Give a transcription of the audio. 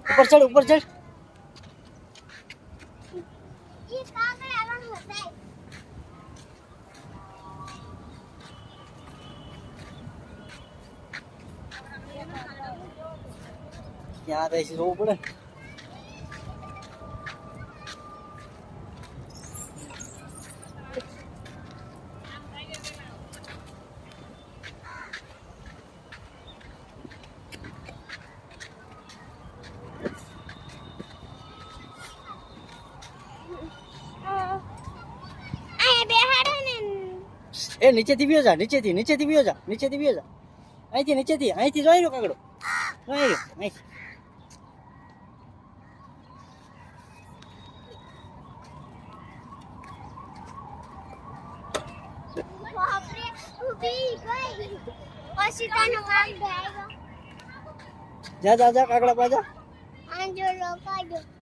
ऊपर चढ़ ऊपर चढ़ यहाँ ऐसे रो पड़े ए नीचे थी भी हो जा नीचे थी भी हो जा नीचे थी અહીં થી જોઈ લો કાગડો જોઈ લો અહીં બાપરે ઊભી ગઈ પછી તાનો કામ બેગો જા કાગડા પાજા આંજો લોકાજો